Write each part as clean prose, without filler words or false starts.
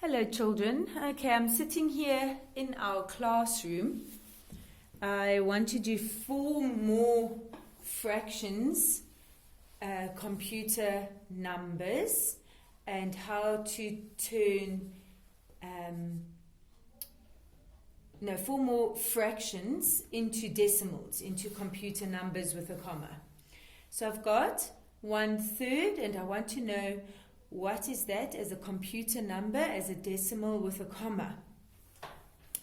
Hello children. Okay, I'm sitting here in our classroom. I want to do 4 more fractions, computer numbers, and how to turn, 4 more fractions into decimals, into computer numbers with a comma. So I've got 1/3 and I want to know what is that as a computer number, as a decimal with a comma.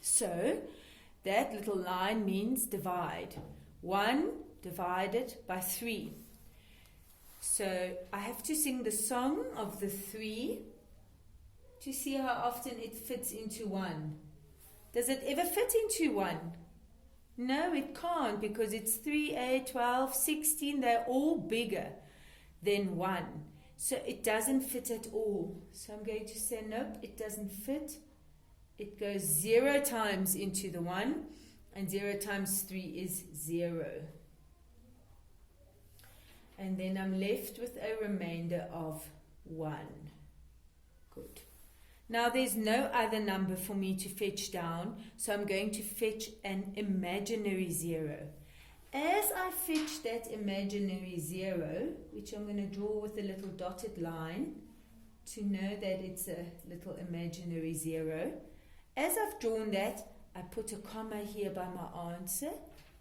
So that little line means divide. 1 divided by 3. So I have to sing the song of the 3 to see how often it fits into 1. Does it ever fit into 1? No, it can't, because it's 3, 8, 12, 16. They're all bigger than 1. So it doesn't fit at all. So I'm going to say, nope, it doesn't fit. It goes 0 times into the 1, and 0 times 3 is 0. And then I'm left with a remainder of 1. Good. Now there's no other number for me to fetch down, so I'm going to fetch an imaginary 0. As I fetch that imaginary 0, which I'm going to draw with a little dotted line to know that it's a little imaginary 0, as I've drawn that, I put a comma here by my answer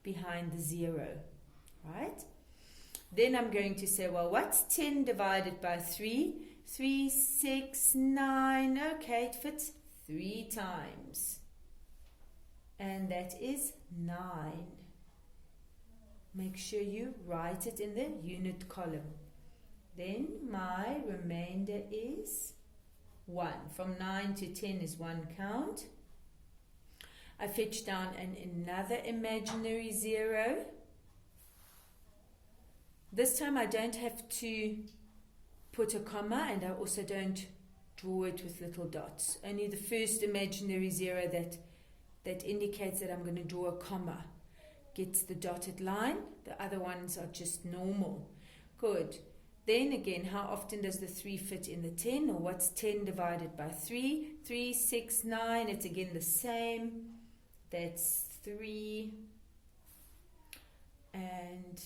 behind the 0, right? Then I'm going to say, well, what's 10 divided by 3? 3, 6, 9. Okay, it fits 3 times. And that is 9. Make sure you write it in the unit column. Then my remainder is 1. From 9 to 10 is 1 count. I fetch down another imaginary 0. This time I don't have to put a comma, and I also don't draw it with little dots. Only the first imaginary 0 that indicates that I'm going to draw a comma gets the dotted line. The other ones are just normal. Good. Then again, how often does the 3 fit in the 10? Or what's 10 divided by 3? 3, 6, 9. It's again the same. That's 3. And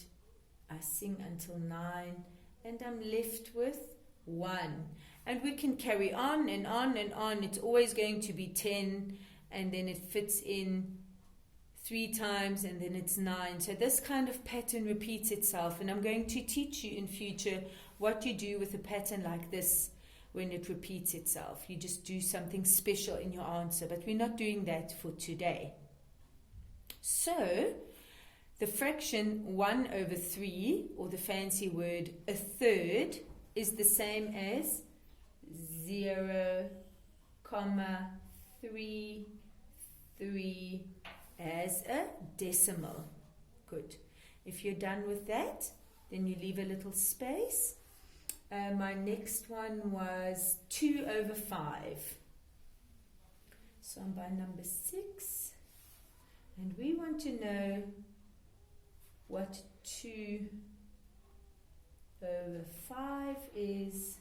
I sing until 9. And I'm left with 1. And we can carry on and on and on. It's always going to be 10. And then it fits in 3 times, and then it's 9. So this kind of pattern repeats itself, and I'm going to teach you in future what you do with a pattern like this when it repeats itself. You just do something special in your answer, but we're not doing that for today. So the fraction 1/3, or the fancy word 1/3, is the same as 0,33 as a decimal. Good. If you're done with that, then you leave a little space. My next one was 2/5. So I'm by number 6. And we want to know what 2/5 is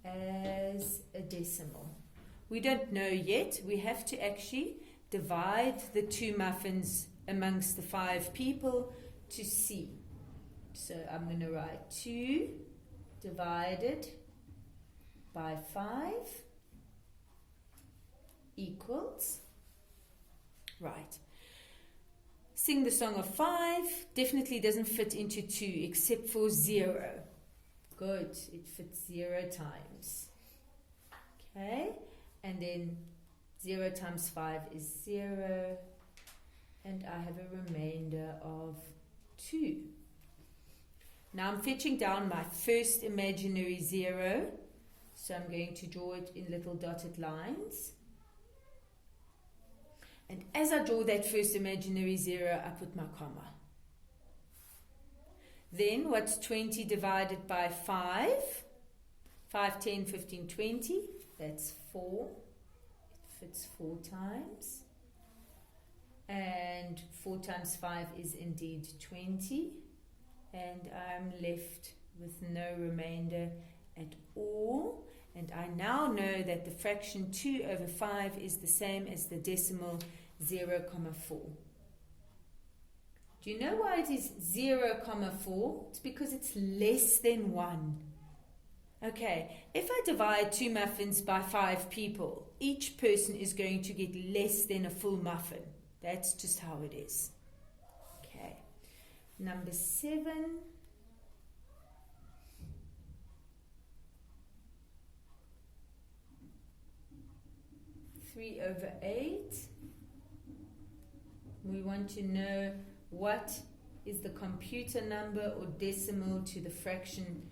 as a decimal. We don't know yet. We have to actually divide the 2 muffins amongst the 5 people to see. So I'm going to write 2 divided by 5 equals, right. Sing the song of 5. Definitely doesn't fit into 2 except for 0. Good. It fits 0 times. Okay. And then 0 times 5 is 0, and I have a remainder of 2. Now I'm fetching down my first imaginary 0, so I'm going to draw it in little dotted lines. And as I draw that first imaginary 0, I put my comma. Then what's 20 divided by 5? 5, 10, 15, 20. That's 4. Fits 4 times, and 4 times 5 is indeed 20, and I'm left with no remainder at all, And I now know that the fraction 2 over 5 is the same as the decimal 0,4. Do you know why it is 0,4? It's because it's less than 1. Okay, if I divide 2 muffins by 5 people, each person is going to get less than a full muffin. That's just how it is. Okay, number 7. 3 over 8. We want to know what is the computer number or decimal to the fraction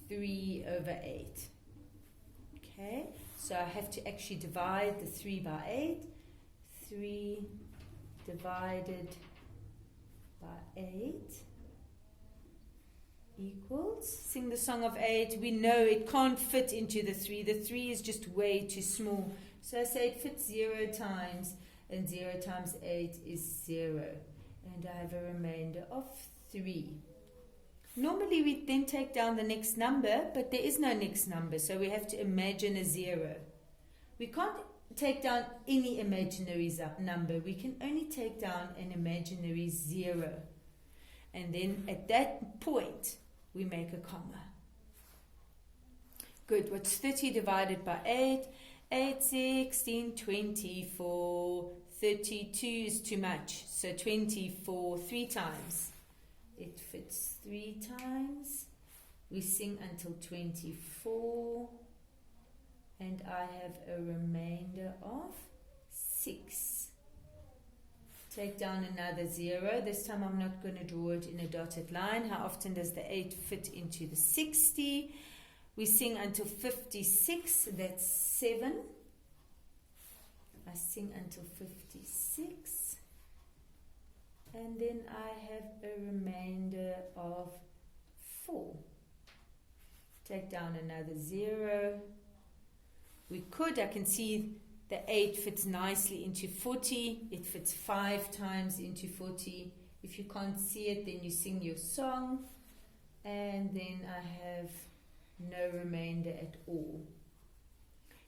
3 over 8. Okay, so I have to actually divide the 3 by 8. 3 divided by 8 equals, sing the song of 8. We know it can't fit into the 3. The 3 is just way too small. So I say it fits 0 times, and 0 times 8 is 0. And I have a remainder of 3. Normally we then take down the next number, but there is no next number, so we have to imagine a 0. We can't take down any imaginary number. We can only take down an imaginary 0. And then at that point, we make a comma. Good. What's 30 divided by 8? 8, 16, 24, 32 is too much. So 24 3 times. It fits 3 times. We sing until 24. And I have a remainder of 6. Take down another 0. This time I'm not going to draw it in a dotted line. How often does the 8 fit into the 60? We sing until 56. That's 7. I sing until 56. And then I have a remainder of 4. Take down another 0. I can see the 8 fits nicely into 40. It fits 5 times into 40. If you can't see it, then you sing your song. And then I have no remainder at all.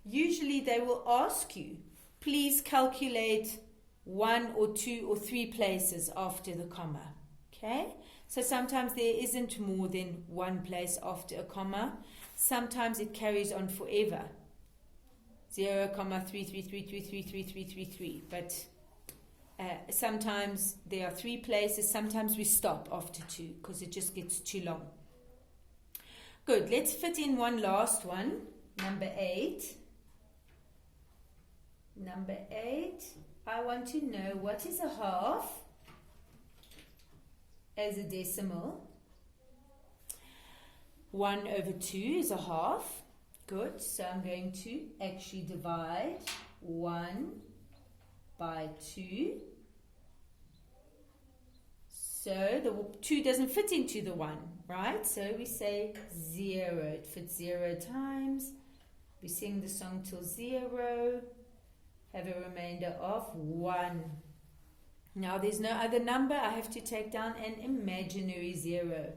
Usually they will ask you, please calculate 1 or 2 or 3 places after the comma. Okay? So sometimes there isn't more than 1 place after a comma. Sometimes it carries on forever. 0,333333333. But sometimes there are 3 places. Sometimes we stop after 2 because it just gets too long. Good. Let's fit in one last one. Number 8. Number 8. I want to know what is a half as a decimal. 1 over 2 is a half. Good. So I'm going to actually divide 1 by 2. So the 2 doesn't fit into the 1, right? So we say 0. It fits 0 times. We sing the song till 0. Have a remainder of 1. Now there's no other number. I have to take down an imaginary 0.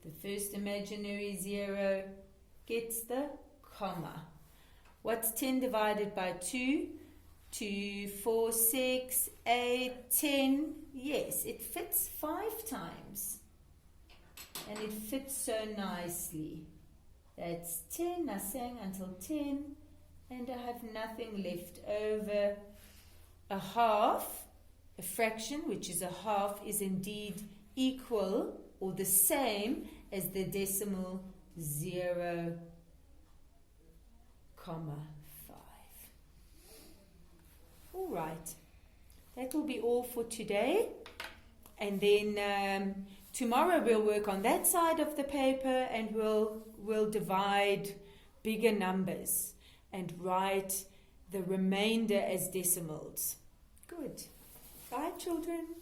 The first imaginary 0 gets the comma. What's 10 divided by 2? 2, 4, 6, 8, 10. Yes, it fits 5 times. And it fits so nicely. That's 10. I sang until 10. And I have nothing left over. A half, a fraction, which is a half, is indeed equal or the same as the decimal 0,5. All right. That will be all for today. And then tomorrow we'll work on that side of the paper and we'll divide bigger numbers and write the remainder as decimals. Good. Bye, children.